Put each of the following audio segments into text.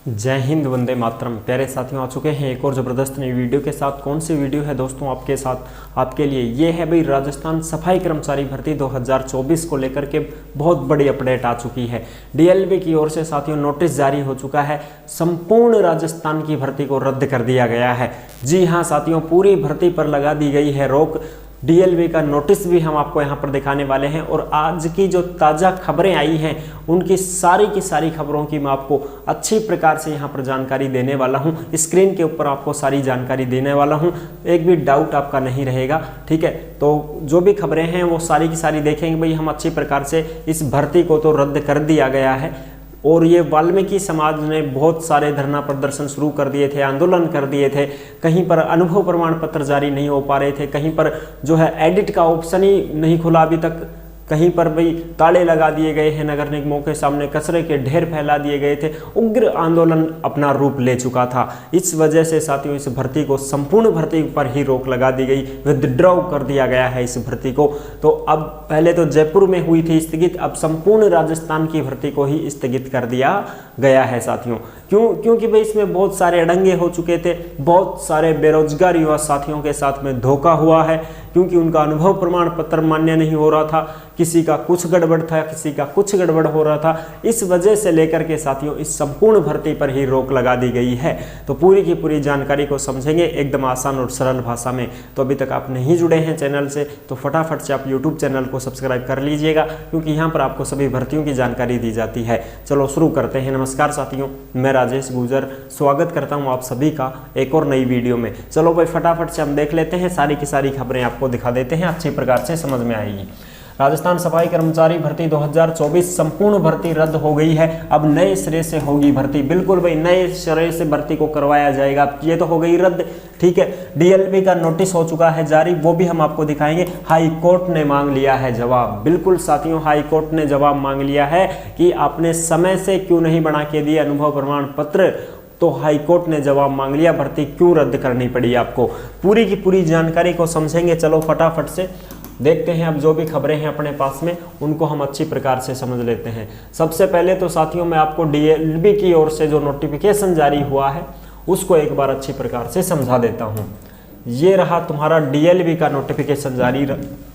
जय हिंद, वंदे मातरम। प्यारे साथियों, आ चुके हैं एक और ज़बरदस्त नई वीडियो के साथ। कौन सी वीडियो है दोस्तों आपके साथ, आपके लिए? ये है भाई राजस्थान सफाई कर्मचारी भर्ती 2024 को लेकर के बहुत बड़ी अपडेट आ चुकी है। डीएलबी की ओर से साथियों नोटिस जारी हो चुका है। संपूर्ण राजस्थान की भर्ती को रद्द कर दिया गया है। जी हाँ साथियों, पूरी भर्ती पर लगा दी गई है रोक। डीएलबी का नोटिस भी हम आपको यहाँ पर दिखाने वाले हैं और आज की जो ताज़ा खबरें आई हैं उनकी सारी की सारी खबरों की मैं आपको अच्छी प्रकार से यहाँ पर जानकारी देने वाला हूँ। स्क्रीन के ऊपर आपको सारी जानकारी देने वाला हूँ, एक भी डाउट आपका नहीं रहेगा। ठीक है, तो जो भी खबरें हैं वो सारी की सारी देखेंगे भाई हम अच्छी प्रकार से। इस भर्ती को तो रद्द कर दिया गया है और ये वाल्मीकि समाज ने बहुत सारे धरना प्रदर्शन शुरू कर दिए थे, आंदोलन कर दिए थे। कहीं पर अनुभव प्रमाण पत्र जारी नहीं हो पा रहे थे, कहीं पर जो है एडिट का ऑप्शन ही नहीं खुला अभी तक, कहीं पर भाई ताले लगा दिए गए हैं, नगर निगमों के सामने कचरे के ढेर फैला दिए गए थे। उग्र आंदोलन अपना रूप ले चुका था। इस वजह से साथियों इस भर्ती को, संपूर्ण भर्ती पर ही रोक लगा दी गई, विथड्रॉ कर दिया गया है इस भर्ती को। तो अब पहले तो जयपुर में हुई थी स्थगित, अब संपूर्ण राजस्थान की भर्ती को ही स्थगित कर दिया गया है साथियों। क्योंकि भाई इसमें बहुत सारे अड़ंगे हो चुके थे, बहुत सारे बेरोजगार युवा साथियों के साथ में धोखा हुआ है, क्योंकि उनका अनुभव प्रमाण पत्र मान्य नहीं हो रहा था, किसी का कुछ गड़बड़ था, किसी का कुछ गड़बड़ हो रहा था। इस वजह से लेकर के साथियों इस संपूर्ण भर्ती पर ही रोक लगा दी गई है। तो पूरी की पूरी जानकारी को समझेंगे एकदम आसान और सरल भाषा में। तो अभी तक आप नहीं जुड़े हैं चैनल से तो फटाफट से आप यूट्यूब चैनल को सब्सक्राइब कर लीजिएगा, क्योंकि यहाँ पर आपको सभी भर्तियों की जानकारी दी जाती है। चलो शुरू करते हैं। नमस्कार साथियों, मैं राजेश गुजर स्वागत करता हूँ आप सभी का एक और नई वीडियो में। चलो भाई फटाफट से हम देख लेते हैं, सारी की सारी खबरें आपको दिखा देते हैं, अच्छी प्रकार से समझ में आएगी। राजस्थान सफाई कर्मचारी भर्ती 2024 संपूर्ण भर्ती रद्द हो गई है। अब नए सिरे से होगी भर्ती। बिल्कुल भाई नए सिरे से भर्ती को करवाया जाएगा। ये तो हो गई रद्द, ठीक है। डीएलबी का नोटिस हो चुका है जारी, वो भी हम आपको दिखाएंगे। हाई कोर्ट ने मांग लिया है जवाब। बिल्कुल साथियों, हाई कोर्ट ने जवाब मांग लिया है कि आपने समय से क्यों नहीं बना के दिए अनुभव प्रमाण पत्र। तो हाई कोर्ट ने जवाब मांग लिया, भर्ती क्यों रद्द करनी पड़ी आपको। पूरी की पूरी जानकारी को समझेंगे। चलो फटाफट से देखते हैं। अब जो भी खबरें हैं अपने पास में उनको हम अच्छी प्रकार से समझ लेते हैं। सबसे पहले तो साथियों मैं आपको डीएलबी की ओर से जो नोटिफिकेशन जारी हुआ है उसको एक बार अच्छी प्रकार से समझा देता हूं। ये रहा तुम्हारा डीएलबी का नोटिफिकेशन जारी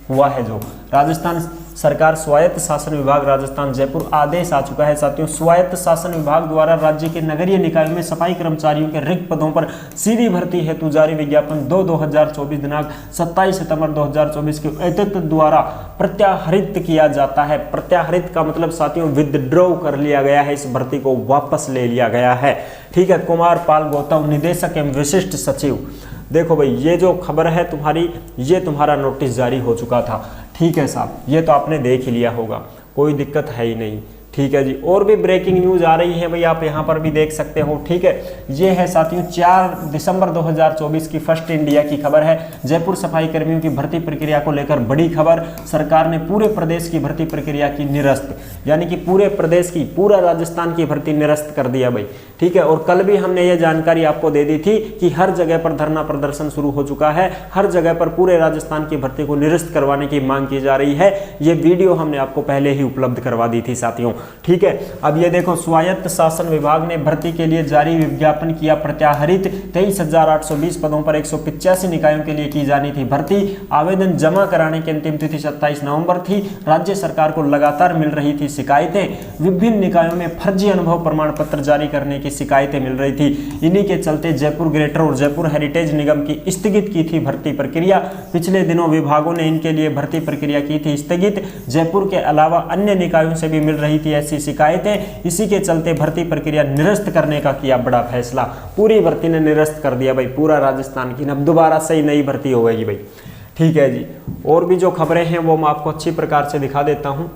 हुआ है, जो राजस्थान सरकार स्वायत्त शासन विभाग राजस्थान जयपुर आदेश आ चुका है साथियों। स्वायत्त शासन विभाग द्वारा राज्य के नगरीय निकायों में सफाई कर्मचारियों के रिक्त पदों पर सीधी भर्ती हेतु जारी विज्ञापन 2024 दिनांक 27 सितंबर 2024 के एतत् द्वारा प्रत्याहरित किया जाता है। प्रत्याहरित का मतलब साथियों विथड्रॉ कर लिया गया है, इस भर्ती को वापस ले लिया गया है। ठीक है। कुमार पाल गौतम, निदेशक एवं विशिष्ट सचिव। देखो भाई ये जो खबर है तुम्हारी, ये तुम्हारा नोटिस जारी हो चुका था। ठीक है साहब, ये तो आपने देख ही लिया होगा, कोई दिक्कत है ही नहीं। ठीक है जी। और भी ब्रेकिंग न्यूज आ रही है भाई, आप यहाँ पर भी देख सकते हो। ठीक है, ये है साथियों 4 दिसंबर 2024 की फर्स्ट इंडिया की खबर है। जयपुर सफाई कर्मियों की भर्ती प्रक्रिया को लेकर बड़ी खबर। सरकार ने पूरे प्रदेश की भर्ती प्रक्रिया की निरस्त, यानी कि पूरे प्रदेश की, पूरा राजस्थान की भर्ती निरस्त कर दिया भाई। ठीक है। और कल भी हमने ये जानकारी आपको दे दी थी कि हर जगह पर धरना प्रदर्शन शुरू हो चुका है, हर जगह पर पूरे राजस्थान की भर्ती को निरस्त करवाने की मांग की जा रही है। ये वीडियो हमने आपको पहले ही उपलब्ध करवा दी थी साथियों। ठीक है। अब ये देखो, स्वायत्त शासन विभाग ने भर्ती के लिए जारी विज्ञापन किया प्रत्याहरित। 23,820 पदों पर 185 निकायों के लिए की जानी थी भर्ती। आवेदन जमा कराने की अंतिम तिथि 27 नवंबर थी। राज्य सरकार को लगातार मिल रही थी शिकायतें। विभिन्न निकायों में फर्जी अनुभव प्रमाण पत्र जारी करने की शिकायतें मिल रही थी। इन्हीं के चलते जयपुर ग्रेटर और जयपुर हेरिटेज निगम की स्थगित की थी भर्ती प्रक्रिया। पिछले दिनों विभागों ने इनके लिए भर्ती प्रक्रिया की थी स्थगित। जयपुर के अलावा अन्य निकायों से भी मिल रही थी ऐसी शिकायतें। इसी के चलते भर्ती प्रक्रिया निरस्त करने का किया बड़ा फैसला। पूरी भर्ती ने निरस्त कर दिया भाई, पूरा राजस्थान की। अब दोबारा से ही नई भर्ती हो गई भाई। ठीक है जी। और भी जो खबरें हैं वो मैं आपको अच्छी प्रकार से दिखा देता हूं।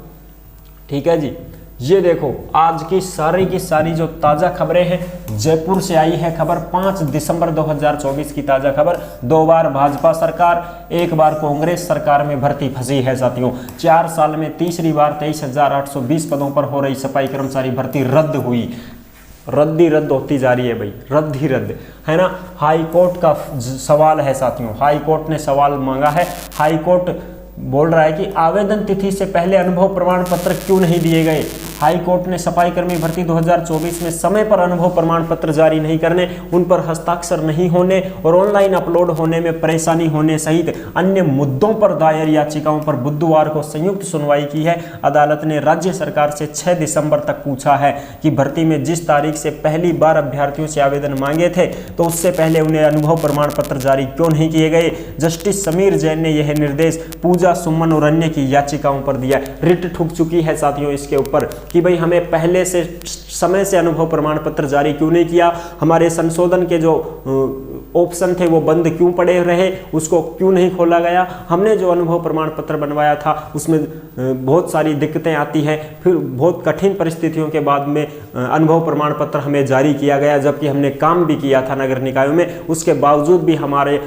ठीक है जी। ये देखो आज की सारी जो ताजा खबरें हैं, जयपुर से आई है खबर। 5 दिसंबर 2024 की ताजा खबर। 2 बार भाजपा सरकार, 1 बार कांग्रेस सरकार में भर्ती फंसी है साथियों। 4 साल में तीसरी बार 23,820 पदों पर हो रही सफाई कर्मचारी भर्ती रद्द हुई। रद्द ही रद्द होती जा रही है भाई, रद्द ही रद्द है ना। हाई कोर्ट का सवाल है साथियों, हाई कोर्ट ने सवाल मांगा है। हाई कोर्ट बोल रहा है कि आवेदन तिथि से पहले अनुभव प्रमाण पत्र क्यों नहीं दिए गए। हाई कोर्ट ने सफाई कर्मी भर्ती 2024 में समय पर अनुभव प्रमाण पत्र जारी नहीं करने, उन पर हस्ताक्षर नहीं होने और ऑनलाइन अपलोड होने में परेशानी होने सहित अन्य मुद्दों पर दायर याचिकाओं पर बुधवार को संयुक्त सुनवाई की है। अदालत ने राज्य सरकार से 6 दिसंबर तक पूछा है कि भर्ती में जिस तारीख से पहली बार अभ्यर्थियों से आवेदन मांगे थे तो उससे पहले उन्हें अनुभव प्रमाण पत्र जारी क्यों नहीं किए गए। जस्टिस समीर जैन ने यह निर्देश पूजा सुमन और अन्य की याचिकाओं पर दिया। रिट ठुक चुकी है साथियों इसके ऊपर कि भाई हमें पहले से समय से अनुभव प्रमाण पत्र जारी क्यों नहीं किया, हमारे संशोधन के जो ऑप्शन थे वो बंद क्यों पड़े रहे, उसको क्यों नहीं खोला गया। हमने जो अनुभव प्रमाण पत्र बनवाया था उसमें बहुत सारी दिक्कतें आती हैं, फिर बहुत कठिन परिस्थितियों के बाद में अनुभव प्रमाण पत्र हमें जारी किया गया, जबकि हमने काम भी किया था नगर निकायों में, उसके बावजूद भी हमारे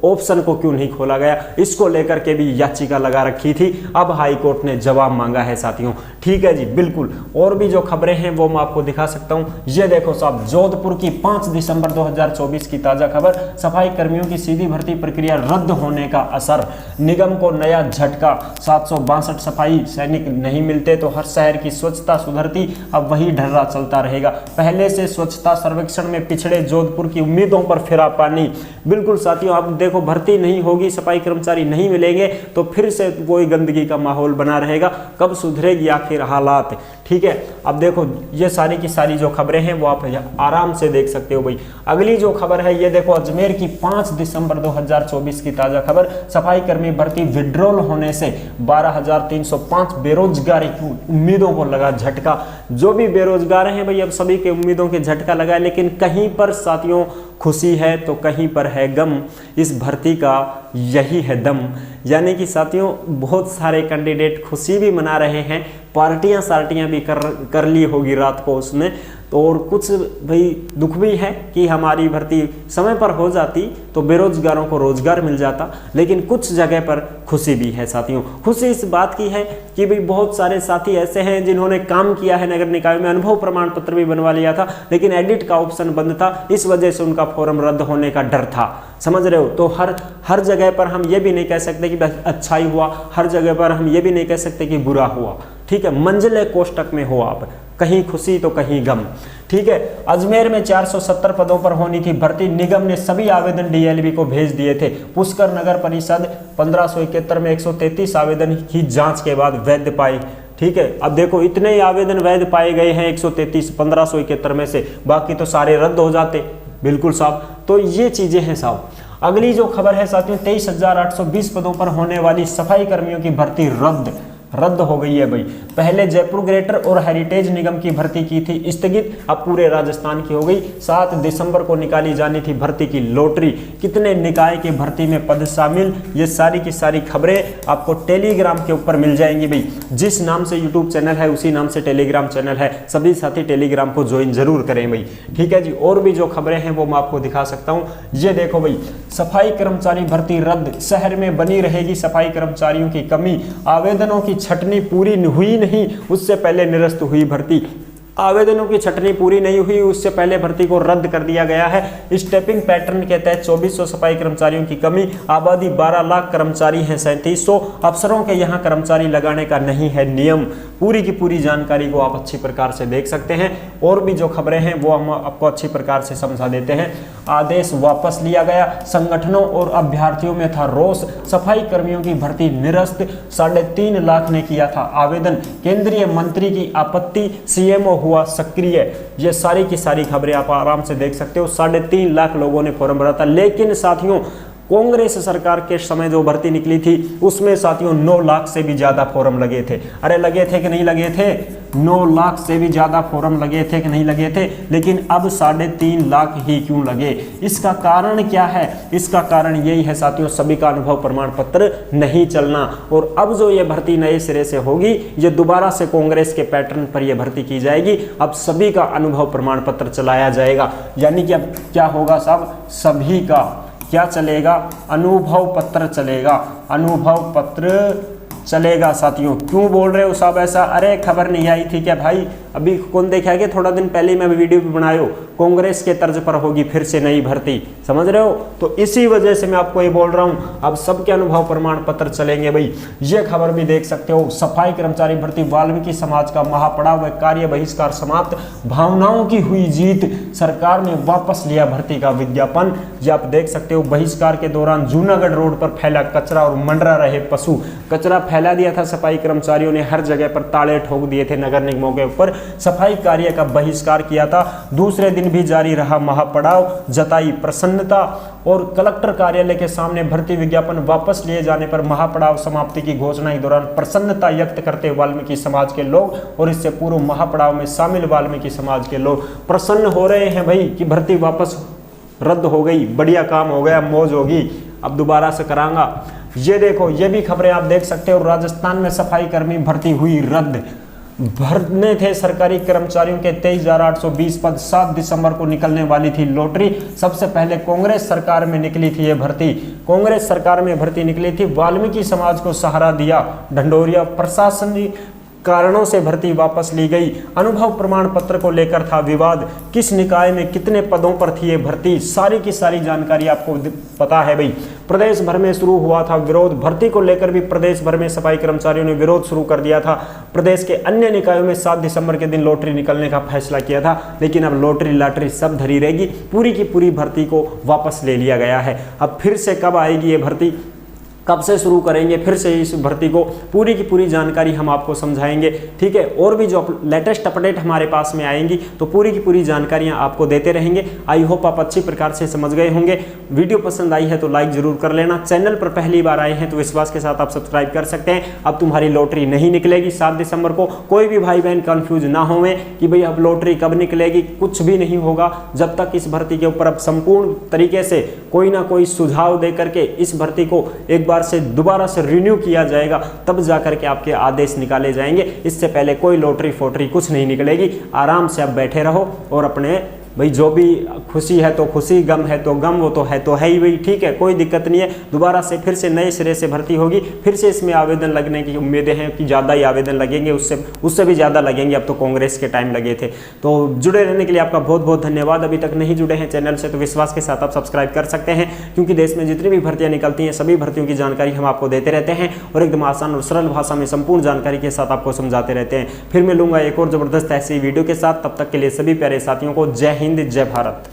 ऑप्शन को क्यों नहीं खोला गया। इसको लेकर के भी याचिका लगा रखी थी। अब हाई कोर्ट ने जवाब मांगा है साथियों। ठीक है जी, बिल्कुल। और भी जो खबरें हैं वो मैं आपको दिखा सकता हूं। ये देखो साहब, जोधपुर की 5 दिसंबर 2024 की ताजा खबर, सफाई कर्मियों की सीधी भर्ती प्रक्रिया रद्द होने का असर, निगम को नया झटका। 762 सफाई सैनिक नहीं मिलते तो हर शहर की स्वच्छता सुधरती, अब वही ढर्रा चलता रहेगा। पहले से स्वच्छता सर्वेक्षण में पिछड़े जोधपुर की उम्मीदों पर फिरा पानी। बिल्कुल साथियों, अब देखो भर्ती नहीं होगी, सफाई कर्मचारी नहीं मिलेंगे तो फिर से कोई गंदगी का माहौल बना रहेगा। कब सुधरेगी आखिर हालात। ठीक है, अब देखो ये सारी की सारी जो खबरें हैं वो आप आराम से देख सकते हो भाई। अगली जो खबर है ये देखो, अजमेर की 5 दिसंबर 2024 की ताजा खबर, सफाई कर्मी भर्ती विड्रॉल होने से 12,305 बेरोजगारी की उम्मीदों को लगा झटका। जो भी बेरोजगार हैं भाई, अब सभी के उम्मीदों के झटका लगा है, लेकिन कहीं पर साथियों खुशी है तो कहीं पर है गम। इस भर्ती का यही है दम। यानी कि साथियों बहुत सारे कैंडिडेट खुशी भी मना रहे हैं, पार्टियां सार्टियां भी कर ली होगी रात को उसने तो, और कुछ भाई दुख भी है कि हमारी भर्ती समय पर हो जाती तो बेरोजगारों को रोजगार मिल जाता। लेकिन कुछ जगह पर खुशी भी है साथियों। खुशी इस बात की है कि भाई बहुत सारे साथी ऐसे हैं जिन्होंने काम किया है नगर निकाय में, अनुभव प्रमाण पत्र भी बनवा लिया था, लेकिन एडिट का ऑप्शन बंद था, इस वजह से उनका फॉर्म रद्द होने का डर था। समझ रहे हो। तो हर जगह पर हम ये भी नहीं कह सकते कि अच्छा ही हुआ, हर जगह पर हम ये भी नहीं कह सकते कि बुरा हुआ। ठीक है, मंजिले कोष्टक में हो आप, कहीं खुशी तो कहीं गम। ठीक है, अजमेर में 470 पदों पर होनी थी भर्ती, निगम ने सभी आवेदन डीएलबी को भेज दिए थे। पुष्कर नगर परिषद 1571 में 133 आवेदन की जांच के बाद वैध पाए। ठीक है, अब देखो इतने ही आवेदन वैध पाए गए हैं 133 1571 में से, बाकी तो सारे रद्द हो जाते। बिल्कुल साहब, तो ये चीजें हैं साहब। अगली जो खबर है साथियों, 23,820 पदों पर होने वाली सफाई कर्मियों की भर्ती रद्द हो गई है भाई। पहले जयपुर ग्रेटर और हेरिटेज निगम की भर्ती की थी स्थगित, अब पूरे राजस्थान की हो गई। 7 दिसंबर को निकाली जानी थी भर्ती की लॉटरी। कितने निकाय की भर्ती में पद शामिल, ये सारी की सारी खबरें आपको टेलीग्राम के ऊपर मिल जाएंगी भाई। जिस नाम से यूट्यूब चैनल है उसी नाम से टेलीग्राम चैनल है, सभी साथी टेलीग्राम को ज्वाइन जरूर करें भाई। ठीक है जी, और भी जो खबरें हैं वो मैं आपको दिखा सकता हूँ। ये देखो भाई, सफाई कर्मचारी भर्ती रद्द, शहर में बनी रहेगी सफाई कर्मचारियों की कमी। आवेदनों की छटनी पूरी हुई नहीं, उससे पहले निरस्त हुई भर्ती। आवेदनों की छटनी पूरी नहीं हुई, उससे पहले भर्ती को रद्द कर दिया गया है। स्टेपिंग पैटर्न के तहत 2400 सफाई कर्मचारियों की कमी, आबादी 12 लाख, कर्मचारी हैं 3700। अफसरों के यहाँ कर्मचारी लगाने का नहीं है नियम। पूरी की पूरी जानकारी को आप अच्छी प्रकार से देख सकते हैं। और भी जो खबरें हैं वो हम आपको अच्छी प्रकार से समझा देते हैं। आदेश वापस लिया गया, संगठनों और अभ्यर्थियों में था रोष, सफाई कर्मियों की भर्ती निरस्त। 3.5 लाख ने किया था आवेदन, केंद्रीय मंत्री की आपत्ति, सीएमओ हुआ सक्रिय। ये सारी की सारी खबरें आप आराम से देख सकते हो। 3.5 लाख लोगों ने फॉर्म भरा था, लेकिन साथियों कांग्रेस सरकार के समय जो भर्ती निकली थी उसमें साथियों 9 लाख से भी ज्यादा फॉर्म लगे थे। अरे लगे थे कि नहीं लगे थे? 9 लाख से भी ज्यादा फॉर्म लगे थे कि नहीं लगे थे? लेकिन अब 3.5 लाख ही क्यों लगे? इसका कारण क्या है? इसका कारण यही है साथियों, सभी का अनुभव प्रमाण पत्र नहीं चलना। और अब जो ये भर्ती नए सिरे से होगी, ये दोबारा से कांग्रेस के पैटर्न पर यह भर्ती की जाएगी। अब सभी का अनुभव प्रमाण पत्र चलाया जाएगा। यानी कि अब क्या होगा साहब, सभी का क्या चलेगा? अनुभव पत्र चलेगा। अनुभव पत्र चलेगा साथियों। क्यों बोल रहे हो साहब ऐसा? अरे खबर नहीं आई थी क्या भाई? अभी कौन देखा है कि थोड़ा दिन पहले मैं वीडियो भी बनायो, कांग्रेस के तर्ज पर होगी फिर से नई भर्ती, समझ रहे हो। तो इसी वजह से मैं आपको ये बोल रहा हूँ, अब सबके अनुभव प्रमाण पत्र चलेंगे भाई। ये खबर भी देख सकते हो, सफाई कर्मचारी भर्ती, वाल्मीकि समाज का महापड़ाव व कार्य बहिष्कार समाप्त, भावनाओं की हुई जीत, सरकार ने वापस लिया भर्ती का विज्ञापन। ये आप देख सकते हो, बहिष्कार के दौरान जूनागढ़ रोड पर फैला कचरा और मंडरा रहे पशु। कचरा फैला दिया था सफाई कर्मचारियों ने, हर जगह पर ताले ठोक दिए थे, नगर निगमों के ऊपर सफाई कार्य का बहिष्कार किया था। दूसरे दिन भी जारी रहा महापड़ाव, जताई प्रसन्नता, और कलेक्टर कार्यालय के सामने भर्ती विज्ञापन वापस लिए जाने पर महापड़ाव समाप्ति की घोषणा के दौरान प्रसन्नता व्यक्त करते वाल्मीकि समाज के लोग, और इससे पूर्व महापड़ाव में शामिल वाल्मीकि समाज के लोग प्रसन्न हो रहे हैं भाई कि भर्ती वापस रद्द हो गई, बढ़िया काम हो गया, मौज होगी, अब दोबारा से करांगा। ये देखो, ये भी खबरें आप देख सकते हो, राजस्थान में सफाई कर्मी भर्ती हुई रद्द। भरने थे सरकारी कर्मचारियों के 23,820 पद, 7 दिसंबर को निकलने वाली थी लॉटरी। सबसे पहले कांग्रेस सरकार में निकली थी ये भर्ती, कांग्रेस सरकार में भर्ती निकली थी, वाल्मीकि समाज को सहारा दिया ढंढोरिया, प्रशासनिक कारणों से भर्ती वापस ली गई। अनुभव प्रमाण पत्र को लेकर था विवाद, किस निकाय में कितने पदों पर थी ये भर्ती, सारी की सारी जानकारी आपको पता है भाई। प्रदेश भर में शुरू हुआ था विरोध, भर्ती को लेकर भी प्रदेश भर में सफाई कर्मचारियों ने विरोध शुरू कर दिया था। प्रदेश के अन्य निकायों में 7 दिसंबर के दिन लॉटरी निकलने का फैसला किया था, लेकिन अब लॉटरी लॉटरी सब धरी रहेगी, पूरी की पूरी भर्ती को वापस ले लिया गया है। अब फिर से कब आएगी ये भर्ती, कब से शुरू करेंगे फिर से इस भर्ती को, पूरी की पूरी जानकारी हम आपको समझाएंगे, ठीक है। और भी जो लेटेस्ट अपडेट हमारे पास में आएंगी तो पूरी की पूरी जानकारियां आपको देते रहेंगे। आई होप आप अच्छी प्रकार से समझ गए होंगे। वीडियो पसंद आई है तो लाइक जरूर कर लेना, चैनल पर पहली बार आए हैं तो विश्वास के साथ आप सब्सक्राइब कर सकते हैं। अब तुम्हारी लॉटरी नहीं निकलेगी 7 दिसंबर को, कोई भी भाई बहन कंफ्यूज ना होवे कि भाई अब लॉटरी कब निकलेगी, कुछ भी नहीं होगा जब तक इस भर्ती के ऊपर अब संपूर्ण तरीके से कोई ना कोई सुझाव दे करके इस भर्ती को एक बार से दोबारा से रिन्यू किया जाएगा, तब जाकर के आपके आदेश निकाले जाएंगे। इससे पहले कोई लॉटरी फोटरी कुछ नहीं निकलेगी। आराम से आप बैठे रहो और अपने भाई जो भी खुशी है तो खुशी, गम है तो गम, वो तो है ही भाई, ठीक है, कोई दिक्कत नहीं है। दोबारा से फिर से नए सिरे से भर्ती होगी, फिर से इसमें आवेदन लगने की उम्मीदें हैं कि ज़्यादा ही आवेदन लगेंगे, उससे भी ज़्यादा लगेंगे। अब तो कांग्रेस के टाइम लगे थे। तो जुड़े रहने के लिए आपका बहुत बहुत धन्यवाद। अभी तक नहीं जुड़े हैं चैनल से तो विश्वास के साथ आप सब्सक्राइब कर सकते हैं, क्योंकि देश में जितनी भी भर्तियाँ निकलती हैं सभी भर्तियों की जानकारी हम आपको देते रहते हैं और एकदम आसान और सरल भाषा में संपूर्ण जानकारी के साथ आपको समझाते रहते हैं। फिर मिलूंगा एक और ज़बरदस्त ऐसी वीडियो के साथ, तब तक के लिए सभी प्यारे साथियों को जय हिंद, जय भारत।